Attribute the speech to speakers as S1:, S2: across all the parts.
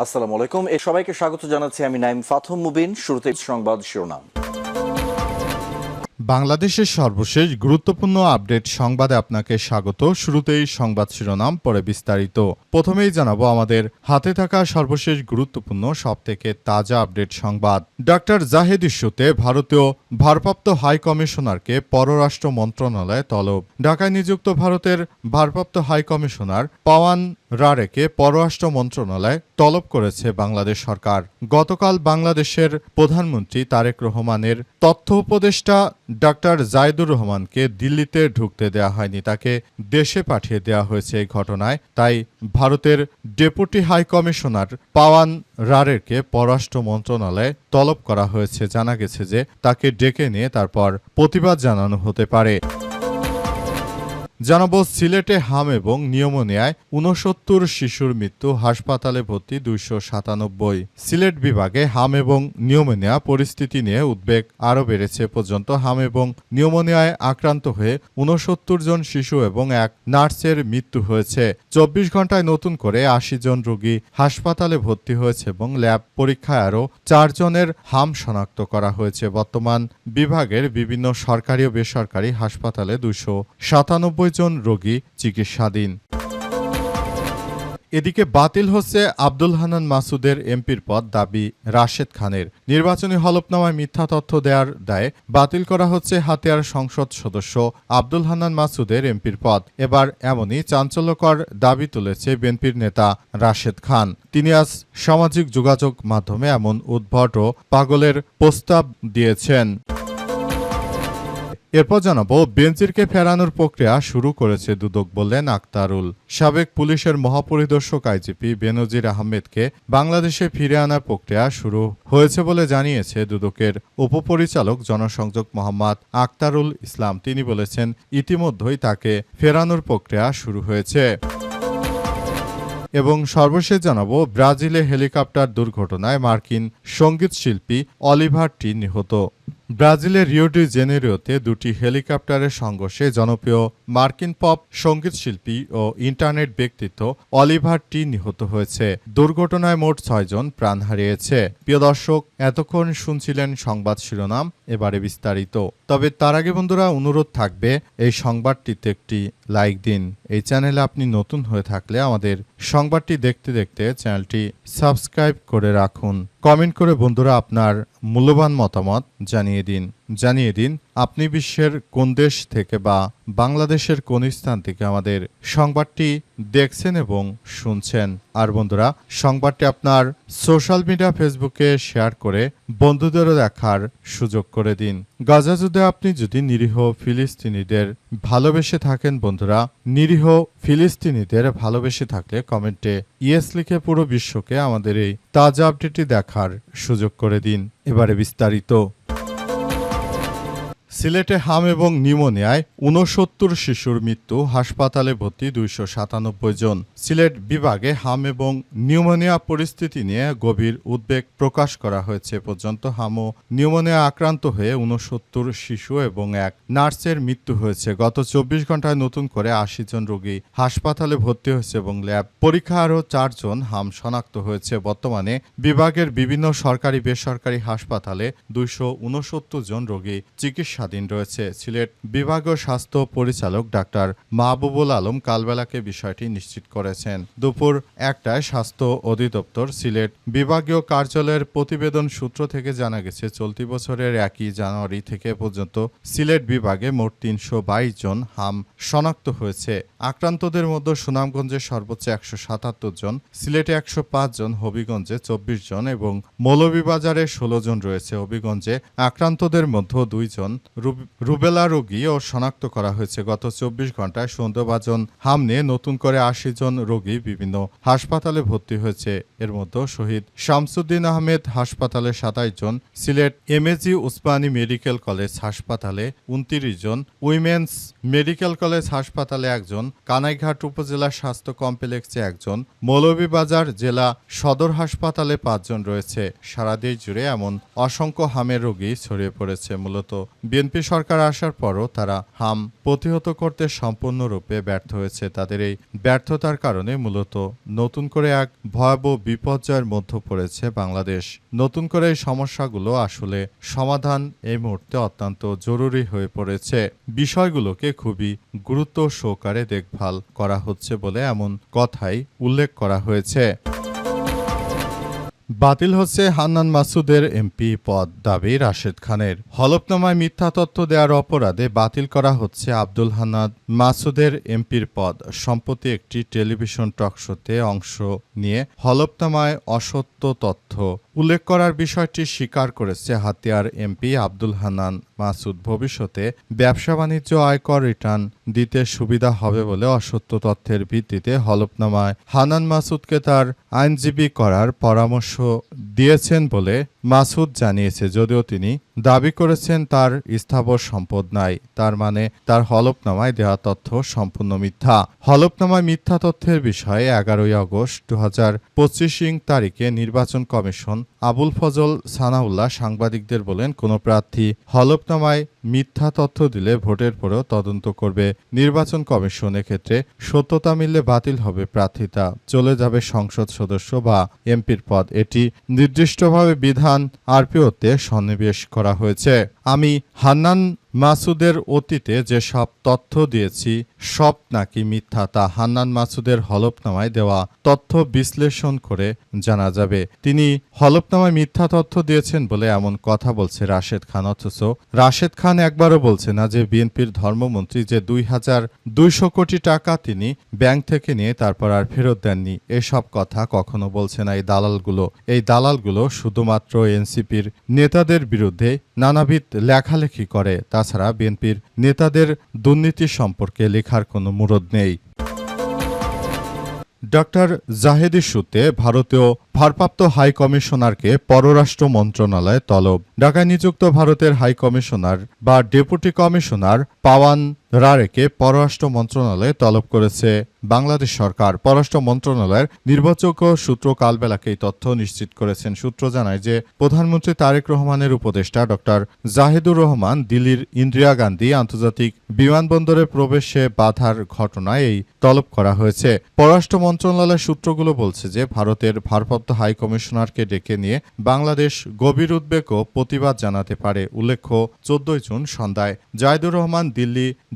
S1: আসসালামু আলাইকুম। সবাইকে স্বাগত জানাচ্ছি আমি নাইম ফাথম মুবিন। শুরুতে সংবাদ শিরোনাম।
S2: বাংলাদেশের সর্বশেষ গুরুত্বপূর্ণ আপডেট সংবাদে আপনাকে স্বাগত। শুরুতেই সংবাদ শিরোনাম, পরে বিস্তারিত। প্রথমেই জানাবো আমাদের হাতে থাকা সর্বশেষ গুরুত্বপূর্ণ সবথেকে তাজা আপডেট সংবাদ। ডক্টর জাহিদ ইস্যুতে ভারতীয় ভারপ্রাপ্ত হাই কমিশনারকে পররাষ্ট্র মন্ত্রণালয়ে তলব। ঢাকায় নিযুক্ত ভারতের ভারপ্রাপ্ত হাই কমিশনার পাওয়ান রারেকে পররাষ্ট্র মন্ত্রণালয় তলব করেছে বাংলাদেশ সরকার। গতকাল বাংলাদেশের প্রধানমন্ত্রী তারেক রহমানের তথ্য উপদেষ্টা ডক্টর জাহিদুর রহমানকে দিল্লিতে ঢুকতে দেওয়া হয়নি, তাকে দেশে পাঠিয়ে দেওয়া হয়েছে এই ঘটনায়। তাই ভারতের ডেপুটি হাই কমিশনার পাওয়ান রারেকে পররাষ্ট্র মন্ত্রণালয়ে তলব করা হয়েছে। জানা গেছে যে তাকে ডেকে নিয়ে তারপর প্রতিবাদ জানানো হতে পারে। জানাবো সিলেটে হাম এবং নিউমোনিয়ায় ৬৯ শিশুর মৃত্যু, হাসপাতালে ভর্তি ২৯৭। সিলেট বিভাগে হাম এবং নিউমোনিয়া পরিস্থিতি নিয়ে উদ্বেগ আরও বেড়েছে। পর্যন্ত হাম এবং নিউমোনিয়ায় আক্রান্ত হয়ে ৬৯ জন শিশু এবং এক নার্সের মৃত্যু হয়েছে। ২৪ ঘন্টায় নতুন করে ৮০ জন রোগী হাসপাতালে ভর্তি হয়েছে এবং ল্যাব পরীক্ষায় আরও ৪ জনের হাম শনাক্ত করা হয়েছে। বর্তমান বিভাগের বিভিন্ন সরকারি ও বেসরকারি হাসপাতালে ২৯৭ জন রোগী চিকিৎসাধীন। এদিকে বাতিল হচ্ছে আব্দুল হান্নান মাসুদের এমপির পদ, দাবি রাশেদ খানের। নির্বাচনী হলফনামায় মিথ্যা তথ্য দেওয়ার দায়ে বাতিল করা হচ্ছে হাতিয়ার সংসদ সদস্য আব্দুল হান্নান মাসুদের এমপির পদ। এবার এমনই চাঞ্চল্যকর দাবি তুলেছে বিএনপির নেতা রাশেদ খান। তিনি আজ সামাজিক যোগাযোগ মাধ্যমে এমন উদ্ভট ও পাগলের প্রস্তাব দিয়েছেন। এরপর জানাবো বেনজিরকে ফেরানোর প্রক্রিয়া শুরু করেছে দুদক, বললেন আক্তারুল। সাবেক পুলিশের মহাপরিদর্শক আইজিপি বেনজির আহমেদকে বাংলাদেশে ফিরে আনার প্রক্রিয়া শুরু হয়েছে বলে জানিয়েছে দুদকের উপপরিচালক জনসংযোগ মোহাম্মদ আক্তারুল ইসলাম। তিনি বলেছেন ইতিমধ্যেই তাকে ফেরানোর প্রক্রিয়া শুরু হয়েছে। এবং সর্বশেষ জানাবো ব্রাজিলে হেলিকপ্টার দুর্ঘটনায় মার্কিন সঙ্গীত শিল্পী অলিভার টি নিহত। ব্রাজিলের রিও ডি জেনেরিওতে দুটি হেলিকপ্টারের সংঘর্ষে জনপ্রিয় মার্কিন পপ সঙ্গীত শিল্পী ও ইন্টারনেট ব্যক্তিত্ব অলিভার টি নিহত হয়েছে। দুর্ঘটনায় মোট ৬ জন প্রাণ হারিয়েছে। প্রিয় দর্শক, এতক্ষণ শুনছিলেন সংবাদ শিরোনাম, এবারে বিস্তারিত। তবে তার আগে বন্ধুরা অনুরোধ থাকবে এই সংবাদটিতে একটি লাইক দিন। এই চ্যানেলে আপনি নতুন হয়ে থাকলে আমাদের সংবাদটি দেখতে দেখতে চ্যানেলটি সাবস্ক্রাইব করে রাখুন। কমেন্ট করে বন্ধুরা আপনার মূল্যবান মতামত জানিয়ে দিন আপনি বিশ্বের কোন দেশ থেকে বা বাংলাদেশের কোন স্থান থেকে আমাদের সংবাদটি দেখছেন এবং শুনছেন। আর বন্ধুরা, সংবাদটি আপনার সোশ্যাল মিডিয়া ফেসবুকে শেয়ার করে বন্ধুদেরও দেখার সুযোগ করে দিন। গাজা যুদ্ধে আপনি যদি নিরীহ ফিলিস্তিনিদের ভালোবেসে থাকেন বন্ধুরা, নিরীহ ফিলিস্তিনিদের ভালোবেসে থাকলে কমেন্টে ইয়েস লিখে পুরো বিশ্বকে আমাদের এই তাজা আপডেটটি দেখার সুযোগ করে দিন। এবারে বিস্তারিত। সিলেটে হাম এবং নিউমোনিয়ায় ৬৯ শিশুর মৃত্যু, হাসপাতালে ভর্তি ২৯৭ জন। সিলেট বিভাগে হাম এবং নিউমোনিয়া পরিস্থিতি নিয়ে গভীর উদ্বেগ প্রকাশ করা হয়েছে। পর্যন্ত হাম ও নিউমোনিয়া আক্রান্ত হয়ে ৬৯ শিশু এবং এক নার্সের মৃত্যু হয়েছে। গত ২৪ ঘন্টায় নতুন করে ৮০ জন রোগী হাসপাতালে ভর্তি হয়েছে এবং ল্যাব পরীক্ষা আরও ৪ জন হাম শনাক্ত হয়েছে। বর্তমানে বিভাগের বিভিন্ন সরকারি বেসরকারি হাসপাতালে ২৬৯ জন রোগী চিকিৎসা রয়েছে। সিলেট বিভাগীয় স্বাস্থ্য পরিচালক ডাক্তার মাহবুবুল আলম কালবেলাকে বিষয়টি নিশ্চিত করেছেন। দুপুর ১টায় স্বাস্থ্য অধিদপ্তর সিলেট বিভাগীয় কার্যালয়ের প্রতিবেদন সূত্র থেকে জানা গেছে, চলতি বছরের ১ জানুয়ারি থেকে পর্যন্ত সিলেট বিভাগে মোট ৩২২ জন হাম শনাক্ত হয়েছে। আক্রান্তদের মধ্যে সুনামগঞ্জে সর্বোচ্চ ১৭৭ জন, সিলেটে ১০৫ জন, হবিগঞ্জে ২৪ জন এবং মৌলভীবাজারে ১৬ জন রয়েছে। হবিগঞ্জে আক্রান্তদের মধ্যে ২ জন রুবেলা রোগীও শনাক্ত করা হয়েছে। গত ২৪ ঘন্টায় সন্দেহভাজন হাম নিয়ে নতুন করে ৮০ জন রোগী বিভিন্ন হাসপাতালে ভর্তি হয়েছে। এর মধ্যে শহীদ শামসুদ্দিন আহমেদ হাসপাতালে ২৭ জন, Sylhet MAG Osmani medical college হাসপাতালে ২৯ জন, উইমেন্স মেডিকেল কলেজ হাসপাতালে ১ জন, কানাইঘাট উপজেলা স্বাস্থ্য কমপ্লেক্সে ১ জন, মৌলভীবাজার জেলা সদর হাসপাতালে ৫ জন রয়েছে। সারা দেশ জুড়ে এমন অসংখ্য হামের রোগী ছড়িয়ে পড়েছে। মূলত বিএনপি সরকার আসার পরও তারা হাম প্রতিহত করতে সম্পূর্ণরূপে ব্যর্থ হয়েছে। তাদের এই ব্যর্থতার কারণে মূলত নতুন করে এক ভয়াবহ বিপর্যয়ের মধ্যে পড়েছে বাংলাদেশ। নতুন করে এই সমস্যাগুলো আসলে সমাধান এই মুহূর্তে অত্যন্ত জরুরি হয়ে পড়েছে। বিষয়গুলোকে খুবই গুরুত্ব সহকারে দেখভাল করা হচ্ছে বলে এমন কথাই উল্লেখ করা হয়েছে। বাতিল হচ্ছে হান্নান মাসুদের এমপি পদ, দাবি রাশেদ খানের। হলফনামায় মিথ্যা তথ্য দেওয়ার অপরাধে বাতিল করা হচ্ছে আব্দুল হান্নান মাসুদের এমপির পদ। সম্প্রতি একটি টেলিভিশন টকশোতে অংশ নিয়ে হলফনামায় অসত্য তথ্য উল্লেখ করার বিষয়টি স্বীকার করেছে হাতিয়ার এমপি আব্দুল হান্নান মাসুদ। ভবিষ্যতে ব্যবসা বাণিজ্য আয়কর রিটার্ন দিতে সুবিধা হবে বলে অসত্য তথ্যের ভিত্তিতে হলফনামায় হান্নান মাসুদকে তার আইনজীবী করার পরামর্শ দিয়েছেন বলে মাসুদ জানিয়েছে। যদিও তিনি দাবি করেছেন তার স্থাবর সম্পদ নাই, তার মানে তার হলফনামায় দেওয়া তথ্য সম্পূর্ণ মিথ্যা। হলফনামায় মিথ্যা তথ্যের বিষয়ে 11 আগস্ট 2025 তারিখে নির্বাচন কমিশন আবুল ফজল সানাউল্লাহ সাংবাদিকদের বলেন, কোনো প্রার্থী হলফনামায় মিথ্যা তথ্য দিলে ভোটের পরেও তদন্ত করবে নির্বাচন কমিশন। এক্ষেত্রে সত্যতা মিললে বাতিল হবে প্রার্থিতা, চলে যাবে সংসদ সদস্য বা এমপির পদ। এটি নির্দিষ্টভাবে বিধান আরপিওতে সন্নিবেশ করা হয়েছে। আমি হান্নান মাসুদের অতীতে যেসব তথ্য দিয়েছি সব নাকি মিথ্যা, তা হান্নান মাসুদের হলফনামায় দেওয়া তথ্য বিশ্লেষণ করে জানা যাবে। তিনি হলফনামায় মিথ্যা তথ্য দিয়েছেন বলে এমন কথা বলছে রাশেদ খান। অথচ রাশেদ খান একবারও বলছে না যে বিএনপির ধর্মমন্ত্রী যে 2200 কোটি টাকা তিনি ব্যাংক থেকে নিয়ে তারপর আর ফেরত দেননি, এসব কথা কখনো বলছে না এই দালালগুলো শুধুমাত্র এনসিপির নেতাদের বিরুদ্ধে নানাবিধ লেখালেখি করে। তাছাড়া বিএনপির নেতাদের দুর্নীতি সম্পর্কে লেখার কোনো মুরদ নেই। ডক্টর জাহেদ ইস্যুতে ভারতীয় ভারপ্রাপ্ত হাই কমিশনারকে পররাষ্ট্র মন্ত্রণালয়ে তলব। ঢাকায় নিযুক্ত ভারতের হাই কমিশনার বা ডেপুটি কমিশনার পাওয়ান রারেকে পররাষ্ট্র মন্ত্রণালয়ে তলব করেছে বাংলাদেশ সরকার। পররাষ্ট্র মন্ত্রণালয়ের নির্বাচক সূত্র কালবেলাকে এই তথ্য নিশ্চিত করেছেন। সূত্র জানায় যে প্রধানমন্ত্রী তারেক রহমানের উপদেষ্টা ডক্টর জাহিদুর রহমান দিল্লির ইন্দিরা গান্ধী আন্তর্জাতিক বিমানবন্দরে প্রবেশে বাধার ঘটনায় এই তলব করা হয়েছে। পররাষ্ট্র মন্ত্রণালয়ের সূত্রগুলো বলছে যে ভারতের ভারপ্রাপ্ত হাই কমিশনারকে ডেকে নিয়ে বাংলাদেশ গভীর উদ্বেগ ও প্রতিবাদ জানাতে পারে। উল্লেখ্য 14 জুন সন্ধ্যায় জাহিদুর রহমান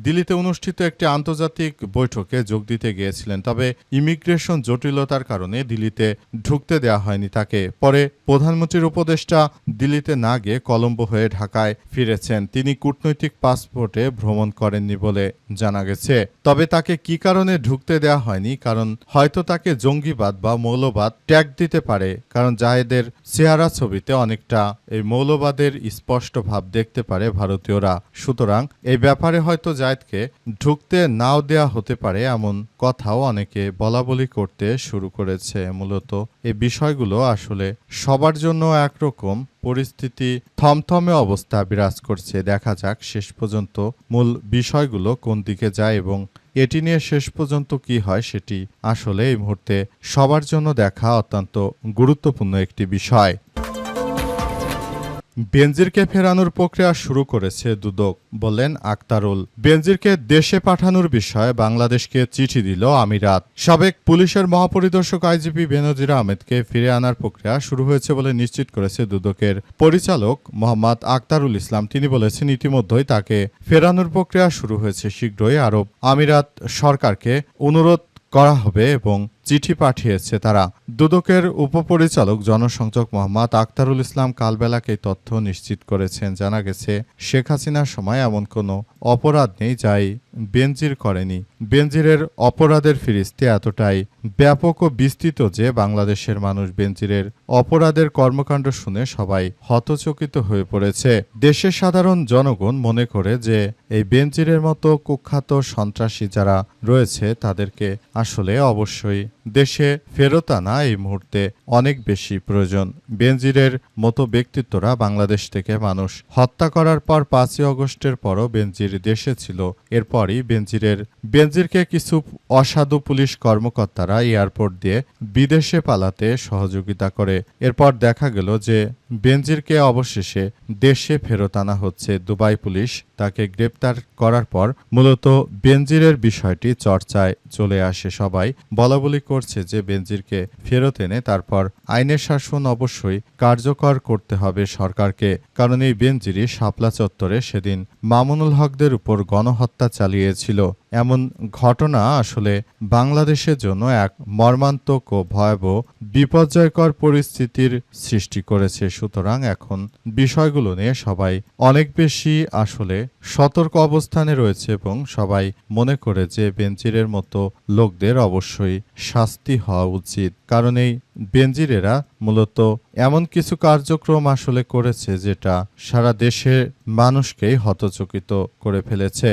S2: দিল্লিতে অনুষ্ঠিত একটি আন্তর্জাতিক বৈঠকে যোগ দিতে গিয়েছিলেন। তবে ইমিগ্রেশন জটিলতার কারণে দিল্লিতে ঢুকতে দেওয়া হয়নি তাকে। পরে প্রধানমন্ত্রীর উপদেষ্টা দিল্লিতে না গিয়ে কলম্বো হয়ে ঢাকায় ফিরেছেন। তিনি কূটনৈতিক পাসপোর্টে ভ্রমণ করেননি বলে জানা গেছে। তবে তাকে কি কারণে ঢুকতে দেওয়া হয়নি, কারণ হয়তো তাকে জঙ্গিবাদ বা মৌলবাদ ট্যাগ দিতে পারে, কারণ জাহেদের চেহারা ছবিতে অনেকটা এই মৌলবাদের স্পষ্ট ভাব দেখতে পারে ভারতীয়রা। সুতরাং এই ব্যাপারে হয়তো জায়েদকে ঢুকতে নাও দেয়া হতে পারে, এমন কথাও অনেকে বলাবলি করতে শুরু করেছে। মূলত এই বিষয়গুলো আসলে সবার জন্য একরকম পরিস্থিতি, থমথমে অবস্থা বিরাজ করছে। দেখা যাক শেষ পর্যন্ত মূল বিষয়গুলো কোন দিকে যায় এবং এটি নিয়ে শেষ পর্যন্ত কি হয়, সেটি আসলে এই মুহূর্তে সবার জন্য দেখা অত্যন্ত গুরুত্বপূর্ণ একটি বিষয়। বেনজিরকে ফেরানোর প্রক্রিয়া শুরু করেছে দুদক, বললেন আক্তারুল। বেনজিরকে দেশে পাঠানোর বিষয়ে বাংলাদেশকে চিঠি দিল আমিরাত। সাবেক পুলিশের মহাপরিদর্শক আইজিপি বেনজির আহমেদকে ফিরে আনার প্রক্রিয়া শুরু হয়েছে বলে নিশ্চিত করেছে দুদকের পরিচালক মোহাম্মদ আক্তারুল ইসলাম। তিনি বলেছেন ইতিমধ্যেই তাকে ফেরানোর প্রক্রিয়া শুরু হয়েছে। শীঘ্রই আরব আমিরাত সরকারকে অনুরোধ করা হবে এবং চিঠি পাঠিয়েছে তারা। দুদকের উপপরিচালক জনসংযোগ মোহাম্মদ আক্তারুল ইসলাম কালবেলাকে তথ্য নিশ্চিত করেছেন। জানা গেছে শেখ হাসিনার সময় এমন কোনো অপরাধ নেই যাই বেনজির করেনি। বেনজিরের অপরাধের ফিরিস্তি এতটাই ব্যাপক ও বিস্তৃত যে বাংলাদেশের মানুষ বেনজিরের অপরাধের কর্মকাণ্ড শুনে সবাই হতচকিত হয়ে পড়েছে। দেশের সাধারণ জনগণ মনে করে যে এই বেনজিরের মতো কুখ্যাত সন্ত্রাসী যারা রয়েছে তাদেরকে আসলে অবশ্যই দেশে ফেরত আনা এই মুহূর্তে অনেক বেশি প্রয়োজন। বেনজিরের মতো ব্যক্তিত্বরা বাংলাদেশ থেকে মানুষ হত্যা করার পর 5ই আগস্টের পরও বেনজির দেশে ছিল। এরপরই বেনজিরকে কিছু অসাধু পুলিশ কর্মকর্তারা এয়ারপোর্ট দিয়ে বিদেশে পালাতে সহযোগিতা করে। এরপর দেখা গেল যে বেনজিরকে অবশেষে দেশে ফেরত আনা হচ্ছে। দুবাই পুলিশ তাকে গ্রেপ্তার করার পর মূলত বেনজিরের বিষয়টি চর্চায় চলে আসে। সবাই বলাবলি করছে যে বেনজিরকে ফেরত এনে তারপর আইনের শাসন অবশ্যই কার্যকর করতে হবে সরকারকে, কারণ এই বেনজিরই শাপলা চত্বরে সেদিন মামুনুল হকদের উপর গণহত্যা চালিয়েছিল। এমন ঘটনা আসলে বাংলাদেশের জন্য এক মর্মান্তিক ও ভয়াবহ বিপর্যয়কর পরিস্থিতির সৃষ্টি করেছে। সুতরাং এখন বিষয়গুলো নিয়ে সবাই অনেক বেশি আসলে সতর্ক অবস্থানে রয়েছে এবং সবাই মনে করে যে বেনজিরের মতো লোকদের অবশ্যই শাস্তি হওয়া উচিত, কারণ এই বেনজিরেরা মূলত এমন কিছু কার্যক্রম আসলে করেছে যেটা সারা দেশের মানুষকেই হতচকিত করে ফেলেছে।